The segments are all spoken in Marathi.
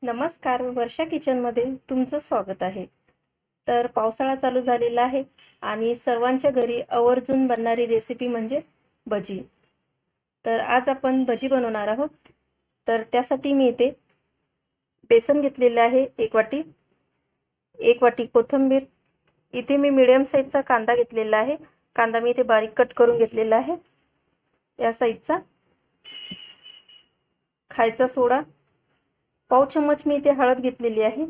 नमस्कार, वर्षा किचनमध्ये तुमचं स्वागत आहे. तर पावसाळा चालू झालेला आहे आणि सर्वांच्या घरी आवर्जून बनणारी रेसिपी म्हणजे भजी. तर आज आपण भजी बनवणार आहोत. तर त्यासाठी मी इथे बेसन घेतलेले आहे 1 वाटी, 1 वाटी कोथिंबीर. इथे मी मीडियम साईजचा कांदा घेतलेला आहे. कांदा मी इथे बारीक कट करून घेतलेला आहे या साईजचा. खायचा सोडा पाव चम्मच मी इथे हळद घेतलेली आहे.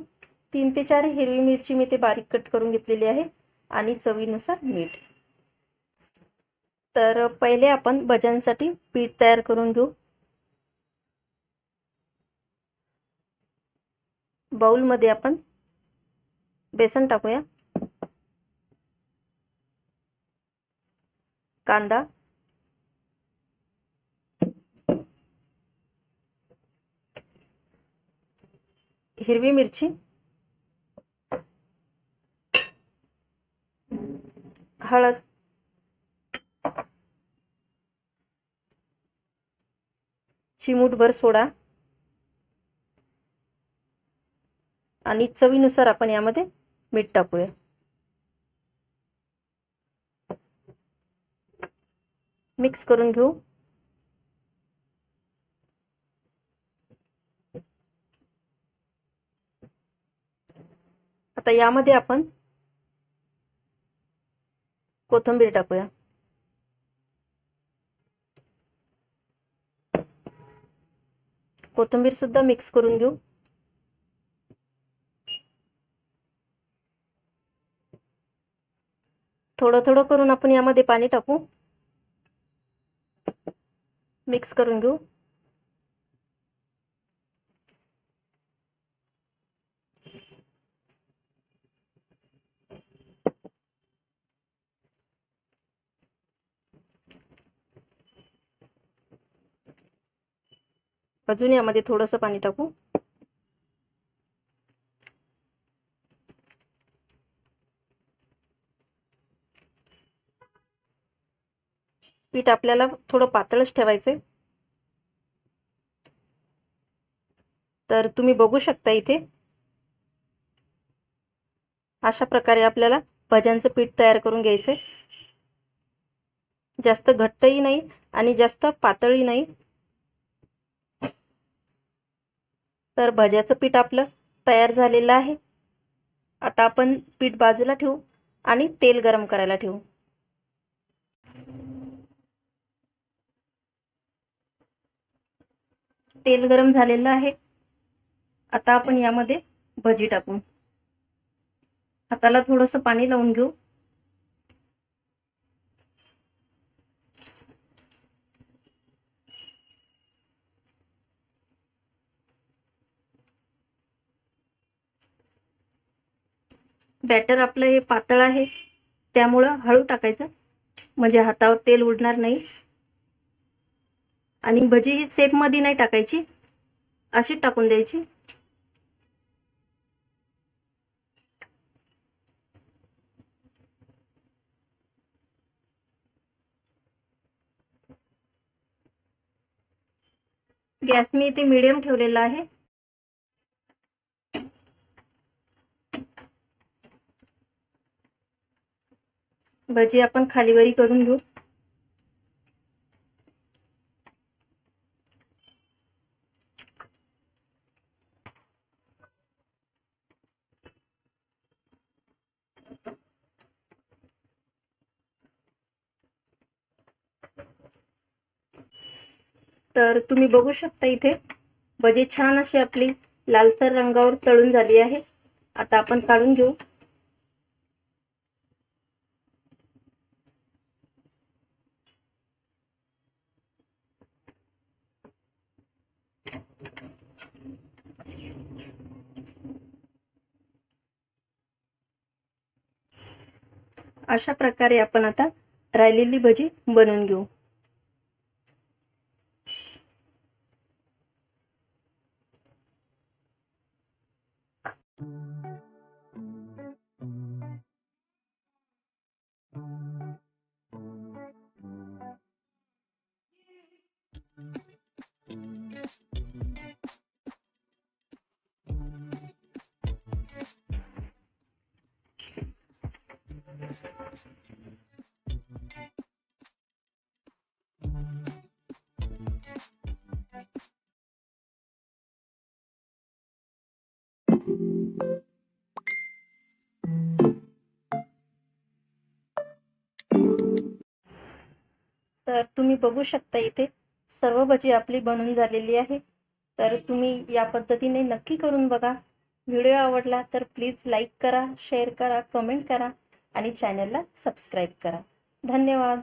3 ते 4 हिरवी मिरची मी इथे बारीक कट करून घेतलेली आहे आणि चवीनुसार मीठ. तर पहिले आपण भज्यांसाठी पीठ तयार करून घेऊ. बाउलमध्ये आपण बेसन टाकूया, कांदा, हिरवी मिरची, हळद, चिमूटभर सोडा आणि चवीनुसार आपण यामध्ये मीठ टाकूया. मिक्स करून घेऊ. आता यामध्ये आपण कोथिंबीर टाकूया. कोथिंबीर सुद्धा मिक्स करून घेऊ. थोडं थोडं करून आपण यामध्ये पाणी टाकू. मिक्स करून घेऊ. अजून यामध्ये थोडंसं पाणी टाकू. पीठ आपल्याला थोडं पातळच ठेवायचंय. तर तुम्ही बघू शकता इथे अशा प्रकारे आपल्याला भज्यांचं पीठ तयार करून घ्यायचंय. जास्त घट्टही नाही आणि जास्त पातळही नाही. तर भज्याचं पीठ आपलं तयार झालेलं आहे. आता आपण पीठ बाजूला ठेवू आणि तेल गरम करायला ठेवू. तेल गरम झालेलं आहे. आता आपण यामध्ये भजी टाकू. हाताला थोडंसं पाणी लावून घेऊ. बॅटर आपलं हे पातळ आहे त्यामुळं हळू टाकायचं म्हणजे हातावर तेल उडणार नाही. आणि भजी ही सेप मध्ये नाही टाकायची, अशी टाकून द्यायची. गॅस मी इथे मीडियम ठेवलेला आहे. भजी आपण खालीवरी करून घेऊ. तर तुम्ही बघू शकता इथे भजी छान अशी आपली लालसर रंगावर तळून झाली आहे. आता आपण काढून घेऊ. अशा प्रकारे आपण आता राहिलेली भजी बनवून घेऊ. तर तुम्ही बघू शकता इथे सर्व भजी आपली बनून झालेली आहे। तर तुम्ही या पद्धतीने नक्की करून बघा। व्हिडिओ आवडला तर प्लीज लाईक करा, शेअर करा, कमेंट करा आणि चॅनलला सबस्क्राईब करा। धन्यवाद।